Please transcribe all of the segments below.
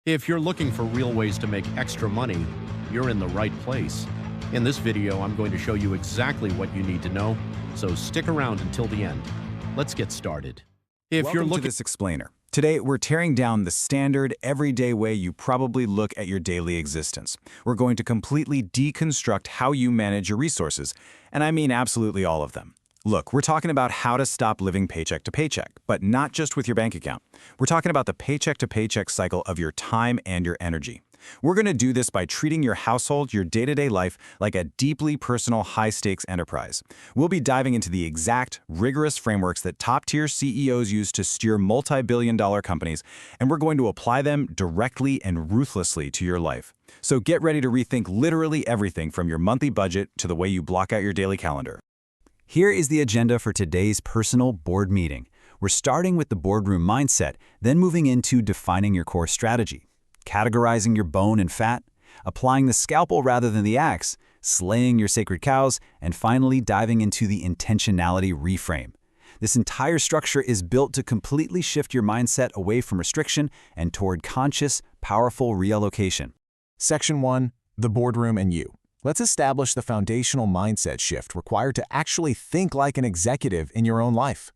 If you're looking for real ways to make extra money, you're in the right place. In this video, I'm going to show you exactly what you need to know, so stick around until the end. Let's get started. Welcome to this explainer. Today, we're tearing down the standard, everyday way you probably look at your daily existence. We're going to completely deconstruct how you manage your resources, and I mean absolutely all of them. Look, we're talking about how to stop living paycheck to paycheck, but not just with your bank account. We're talking about the paycheck to paycheck cycle of your time and your energy. We're going to do this by treating your household, your day-to-day life, like a deeply personal, high-stakes enterprise. We'll be diving into the exact, rigorous frameworks that top-tier CEOs use to steer multi-billion-dollar companies, and we're going to apply them directly and ruthlessly to your life. So get ready to rethink literally everything from your monthly budget to the way you block out your daily calendar. Here is the agenda for today's personal board meeting. We're starting with the boardroom mindset, then moving into defining your core strategy, categorizing your bone and fat, applying the scalpel rather than the axe, slaying your sacred cows, and finally diving into the intentionality reframe. This entire structure is built to completely shift your mindset away from restriction and toward conscious, powerful reallocation. Section 1, the boardroom and you. Let's establish the foundational mindset shift required to actually think like an executive in your own life.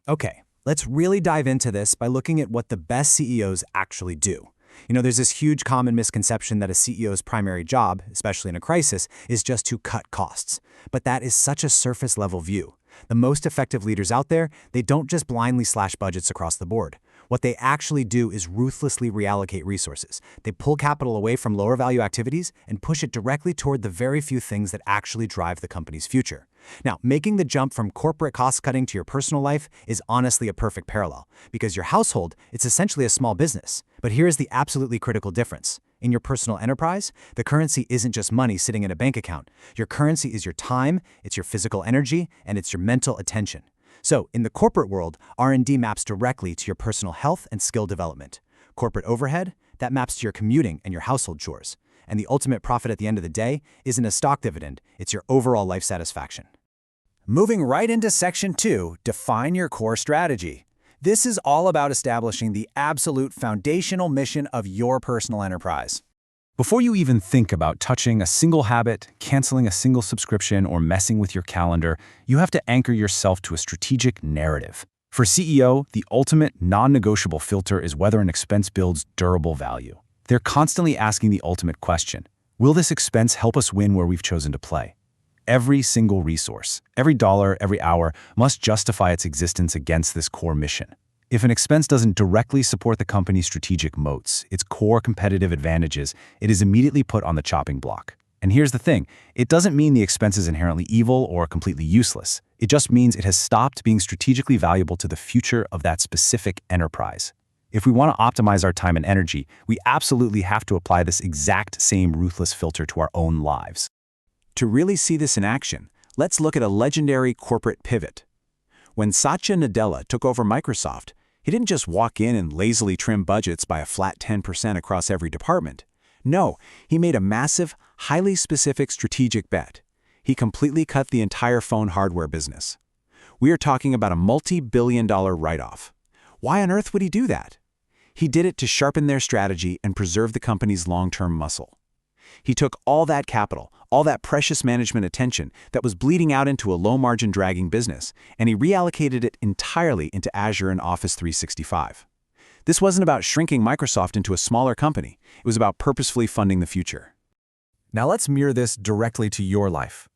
Okay, let's really dive into this by looking at what the best CEOs actually do. There's this huge common misconception that a CEO's primary job, especially in a crisis, is just to cut costs. But that is such a surface-level view. The most effective leaders out there, they don't just blindly slash budgets across the board. What they actually do is ruthlessly reallocate resources. They pull capital away from lower-value activities and push it directly toward the very few things that actually drive the company's future. Now, making the jump from corporate cost-cutting to your personal life is honestly a perfect parallel, because your household, it's essentially a small business. But here's the absolutely critical difference. In your personal enterprise, the currency isn't just money sitting in a bank account. Your currency is your time, it's your physical energy, and it's your mental attention. So, in the corporate world, R&D maps directly to your personal health and skill development. Corporate overhead, that maps to your commuting and your household chores. And the ultimate profit at the end of the day isn't a stock dividend, it's your overall life satisfaction. Moving right into Section 2, define your core strategy. This is all about establishing the absolute foundational mission of your personal enterprise. Before you even think about touching a single habit, canceling a single subscription, or messing with your calendar, you have to anchor yourself to a strategic narrative. For CEO, the ultimate non-negotiable filter is whether an expense builds durable value. They're constantly asking the ultimate question: will this expense help us win where we've chosen to play? Every single resource, every dollar, every hour must justify its existence against this core mission. If an expense doesn't directly support the company's strategic moats, its core competitive advantages, it is immediately put on the chopping block. And here's the thing, it doesn't mean the expense is inherently evil or completely useless. It just means it has stopped being strategically valuable to the future of that specific enterprise. If we want to optimize our time and energy, we absolutely have to apply this exact same ruthless filter to our own lives. To really see this in action, let's look at a legendary corporate pivot. When Satya Nadella took over Microsoft, he didn't just walk in and lazily trim budgets by a flat 10% across every department. No, he made a massive, highly specific strategic bet. He completely cut the entire phone hardware business. We are talking about a multi-billion-dollar write-off. Why on earth would he do that? He did it to sharpen their strategy and preserve the company's long-term muscle. He took all that capital, all that precious management attention that was bleeding out into a low-margin dragging business, and he reallocated it entirely into Azure and Office 365. This wasn't about shrinking Microsoft into a smaller company. It was about purposefully funding the future. Now let's mirror this directly to your life.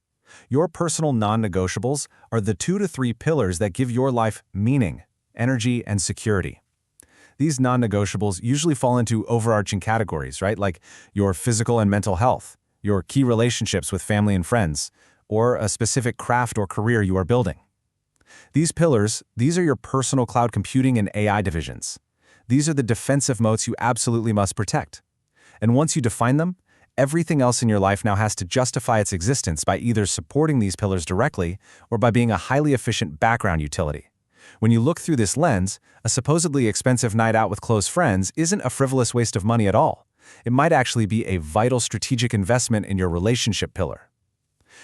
Your personal non-negotiables are the 2 to 3 pillars that give your life meaning, energy, and security. These non-negotiables usually fall into overarching categories, right? Like your physical and mental health, your key relationships with family and friends, or a specific craft or career you are building. These pillars, these are your personal cloud computing and AI divisions. These are the defensive moats you absolutely must protect. And once you define them, everything else in your life now has to justify its existence by either supporting these pillars directly or by being a highly efficient background utility. When you look through this lens, a supposedly expensive night out with close friends isn't a frivolous waste of money at all. It might actually be a vital strategic investment in your relationship pillar.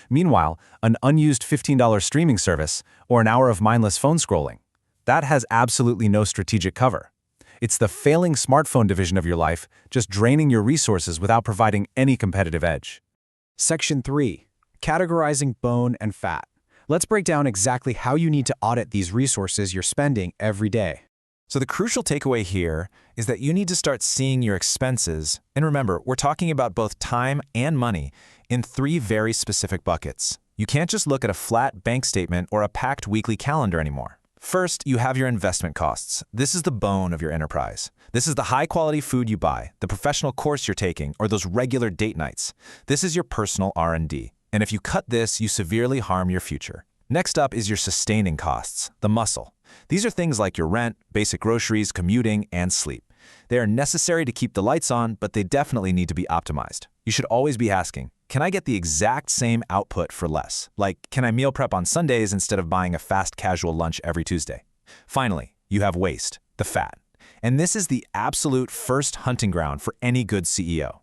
Meanwhile, an unused $15 streaming service or an hour of mindless phone scrolling, that has absolutely no strategic cover. It's the failing smartphone division of your life, just draining your resources without providing any competitive edge. Section 3. Categorizing bone and fat. Let's break down exactly how you need to audit these resources you're spending every day. So the crucial takeaway here is that you need to start seeing your expenses, and remember, we're talking about both time and money, in 3 very specific buckets. You can't just look at a flat bank statement or a packed weekly calendar anymore. First, you have your investment costs. This is the bone of your enterprise. This is the high-quality food you buy, the professional course you're taking, or those regular date nights. This is your personal R&D. And if you cut this, you severely harm your future. Next up is your sustaining costs, the muscle. These are things like your rent, basic groceries, commuting, and sleep. They are necessary to keep the lights on, but they definitely need to be optimized. You should always be asking, can I get the exact same output for less? Like, can I meal prep on Sundays instead of buying a fast casual lunch every Tuesday? Finally, you have waste, the fat. And this is the absolute first hunting ground for any good CEO.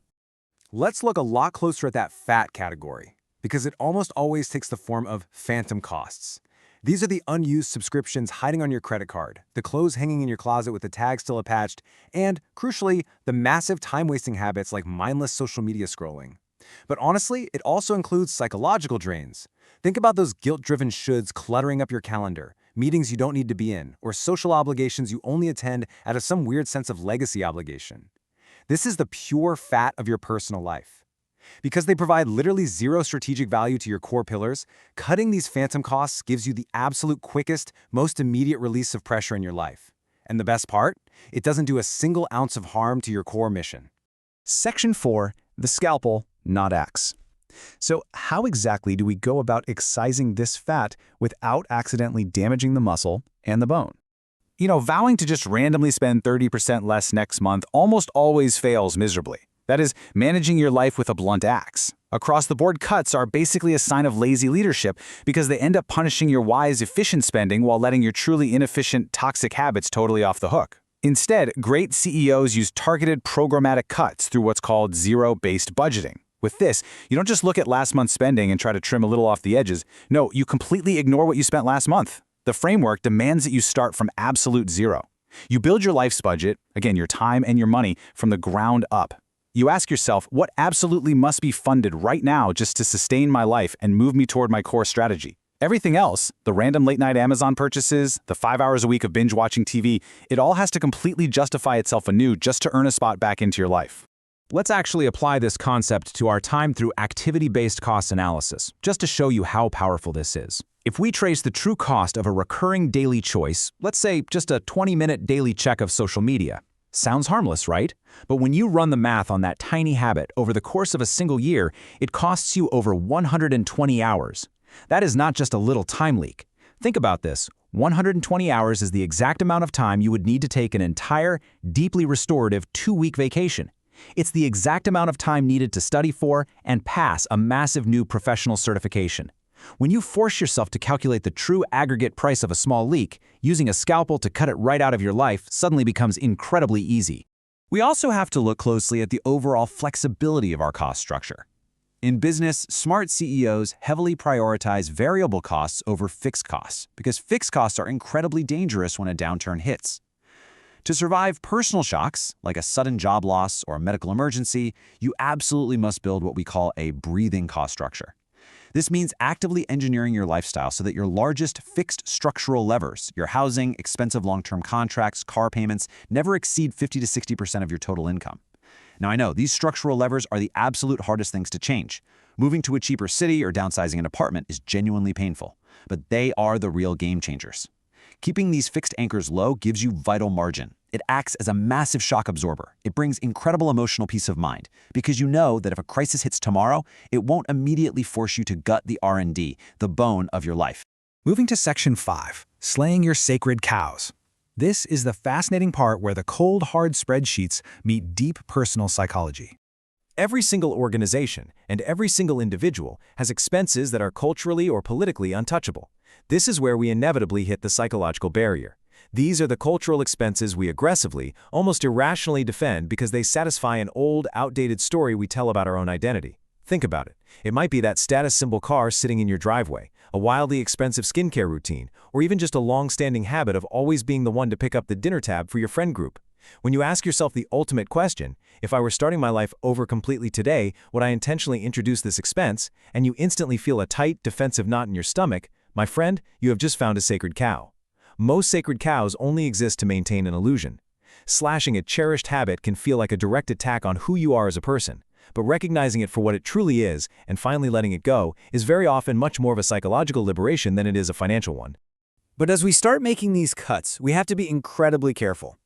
Let's look a lot closer at that fat category, because it almost always takes the form of phantom costs. These are the unused subscriptions hiding on your credit card, the clothes hanging in your closet with the tag still attached, and, crucially, the massive time-wasting habits like mindless social media scrolling. But honestly, it also includes psychological drains. Think about those guilt-driven shoulds cluttering up your calendar, meetings you don't need to be in, or social obligations you only attend out of some weird sense of legacy obligation. This is the pure fat of your personal life. Because they provide literally zero strategic value to your core pillars, cutting these phantom costs gives you the absolute quickest, most immediate release of pressure in your life. And the best part? It doesn't do a single ounce of harm to your core mission. Section 4. The scalpel, not axe. So how exactly do we go about excising this fat without accidentally damaging the muscle and the bone? Vowing to just randomly spend 30% less next month almost always fails miserably. That is, managing your life with a blunt axe. Across-the-board cuts are basically a sign of lazy leadership because they end up punishing your wise, efficient spending while letting your truly inefficient, toxic habits totally off the hook. Instead, great CEOs use targeted programmatic cuts through what's called zero-based budgeting. With this, you don't just look at last month's spending and try to trim a little off the edges. No, you completely ignore what you spent last month. The framework demands that you start from absolute zero. You build your life's budget, again, your time and your money, from the ground up. You ask yourself, what absolutely must be funded right now just to sustain my life and move me toward my core strategy? Everything else, the random late-night Amazon purchases, the 5 hours a week of binge-watching TV, it all has to completely justify itself anew just to earn a spot back into your life. Let's actually apply this concept to our time through activity-based cost analysis, just to show you how powerful this is. If we trace the true cost of a recurring daily choice, let's say just a 20-minute daily check of social media, sounds harmless, right? But when you run the math on that tiny habit over the course of a single year, it costs you over 120 hours. That is not just a little time leak. Think about this. 120 hours is the exact amount of time you would need to take an entire, deeply restorative 2-week vacation. It's the exact amount of time needed to study for and pass a massive new professional certification. When you force yourself to calculate the true aggregate price of a small leak, using a scalpel to cut it right out of your life suddenly becomes incredibly easy. We also have to look closely at the overall flexibility of our cost structure. In business, smart CEOs heavily prioritize variable costs over fixed costs because fixed costs are incredibly dangerous when a downturn hits. To survive personal shocks, like a sudden job loss or a medical emergency, you absolutely must build what we call a breathing cost structure. This means actively engineering your lifestyle so that your largest fixed structural levers, your housing, expensive long-term contracts, car payments, never exceed 50 to 60% of your total income. Now I know, these structural levers are the absolute hardest things to change. Moving to a cheaper city or downsizing an apartment is genuinely painful, but they are the real game changers. Keeping these fixed anchors low gives you vital margin. It acts as a massive shock absorber. It brings incredible emotional peace of mind because you know that if a crisis hits tomorrow, it won't immediately force you to gut the R&D, the bone of your life. Moving to Section 5, Slaying Your Sacred Cows. This is the fascinating part where the cold, hard spreadsheets meet deep personal psychology. Every single organization and every single individual has expenses that are culturally or politically untouchable. This is where we inevitably hit the psychological barrier. These are the cultural expenses we aggressively, almost irrationally defend because they satisfy an old, outdated story we tell about our own identity. Think about it. It might be that status symbol car sitting in your driveway, a wildly expensive skincare routine, or even just a long-standing habit of always being the one to pick up the dinner tab for your friend group. When you ask yourself the ultimate question, if I were starting my life over completely today, would I intentionally introduce this expense, and you instantly feel a tight, defensive knot in your stomach, my friend, you have just found a sacred cow. Most sacred cows only exist to maintain an illusion. Slashing a cherished habit can feel like a direct attack on who you are as a person, but recognizing it for what it truly is and finally letting it go is very often much more of a psychological liberation than it is a financial one. But as we start making these cuts, we have to be incredibly careful.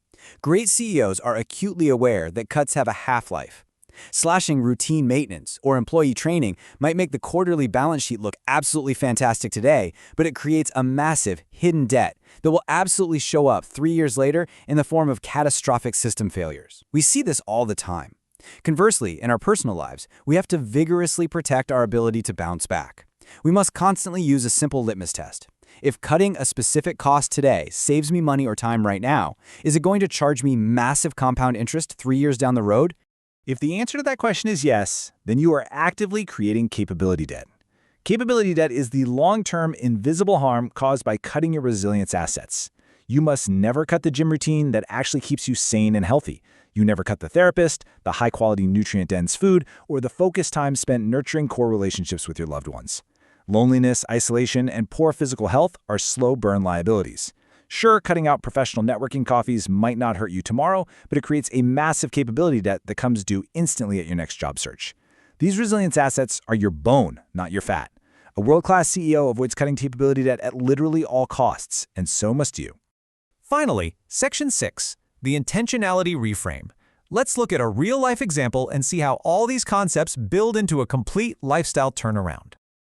Great CEOs are acutely aware that cuts have a half-life. Slashing routine maintenance or employee training might make the quarterly balance sheet look absolutely fantastic today, but it creates a massive, hidden debt that will absolutely show up 3 years later in the form of catastrophic system failures. We see this all the time. Conversely, in our personal lives, we have to vigorously protect our ability to bounce back. We must constantly use a simple litmus test. If cutting a specific cost today saves me money or time right now, is it going to charge me massive compound interest 3 years down the road? If the answer to that question is yes, then you are actively creating capability debt. Capability debt is the long-term invisible harm caused by cutting your resilience assets. You must never cut the gym routine that actually keeps you sane and healthy. You never cut the therapist, the high-quality nutrient-dense food, or the focused time spent nurturing core relationships with your loved ones. Loneliness, isolation, and poor physical health are slow-burn liabilities. Sure, cutting out professional networking coffees might not hurt you tomorrow, but it creates a massive capability debt that comes due instantly at your next job search. These resilience assets are your bone, not your fat. A world-class CEO avoids cutting capability debt at literally all costs, and so must you. Finally, Section 6, the intentionality reframe. Let's look at a real-life example and see how all these concepts build into a complete lifestyle turnaround.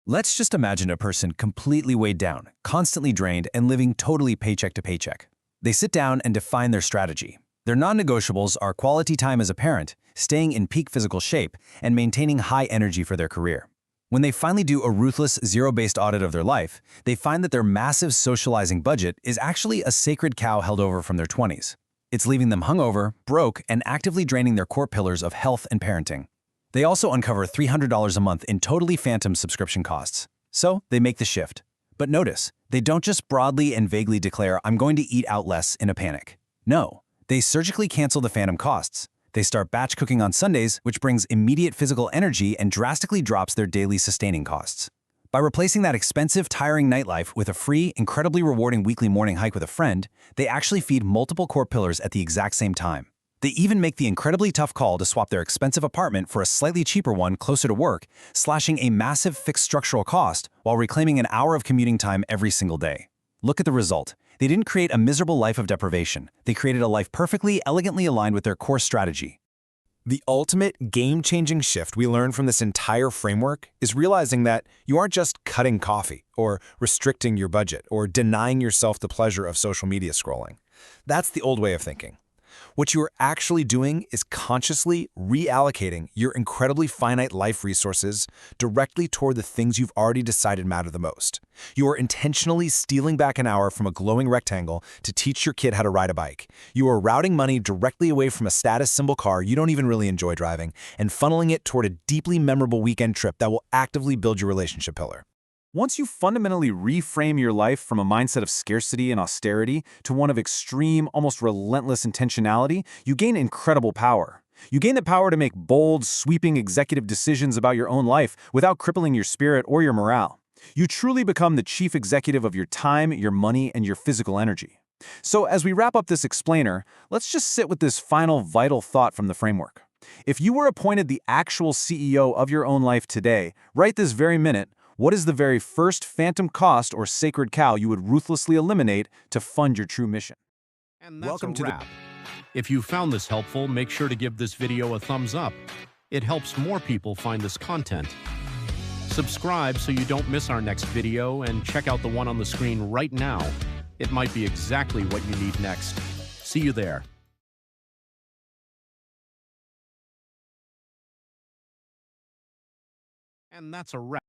Let's just imagine a person completely weighed down, constantly drained, and living totally paycheck to paycheck. They sit down and define their strategy. Their non-negotiables are quality time as a parent, staying in peak physical shape, and maintaining high energy for their career. When they finally do a ruthless, zero-based audit of their life, they find that their massive socializing budget is actually a sacred cow held over from their 20s. It's leaving them hungover, broke, and actively draining their core pillars of health and parenting. They also uncover $300 a month in totally phantom subscription costs. So they make the shift. But notice, they don't just broadly and vaguely declare, "I'm going to eat out less" in a panic. No, they surgically cancel the phantom costs. They start batch cooking on Sundays, which brings immediate physical energy and drastically drops their daily sustaining costs. By replacing that expensive, tiring nightlife with a free, incredibly rewarding weekly morning hike with a friend, they actually feed multiple core pillars at the exact same time. They even make the incredibly tough call to swap their expensive apartment for a slightly cheaper one closer to work, slashing a massive fixed structural cost while reclaiming an hour of commuting time every single day. Look at the result. They didn't create a miserable life of deprivation. They created a life perfectly, elegantly aligned with their core strategy. The ultimate game-changing shift we learn from this entire framework is realizing that you aren't just cutting coffee or restricting your budget or denying yourself the pleasure of social media scrolling. That's the old way of thinking. What you are actually doing is consciously reallocating your incredibly finite life resources directly toward the things you've already decided matter the most. You are intentionally stealing back an hour from a glowing rectangle to teach your kid how to ride a bike. You are routing money directly away from a status symbol car you don't even really enjoy driving and funneling it toward a deeply memorable weekend trip that will actively build your relationship pillar. Once you fundamentally reframe your life from a mindset of scarcity and austerity to one of extreme, almost relentless intentionality, you gain incredible power. You gain the power to make bold, sweeping executive decisions about your own life without crippling your spirit or your morale. You truly become the chief executive of your time, your money, and your physical energy. So as we wrap up this explainer, let's just sit with this final vital thought from the framework. If you were appointed the actual CEO of your own life today, right this very minute, what is the very first phantom cost or sacred cow you would ruthlessly eliminate to fund your true mission? And that's Welcome a to wrap. If you found this helpful, make sure to give this video a thumbs up. It helps more people find this content. Subscribe so you don't miss our next video, and check out the one on the screen right now. It might be exactly what you need next. See you there. And that's a wrap.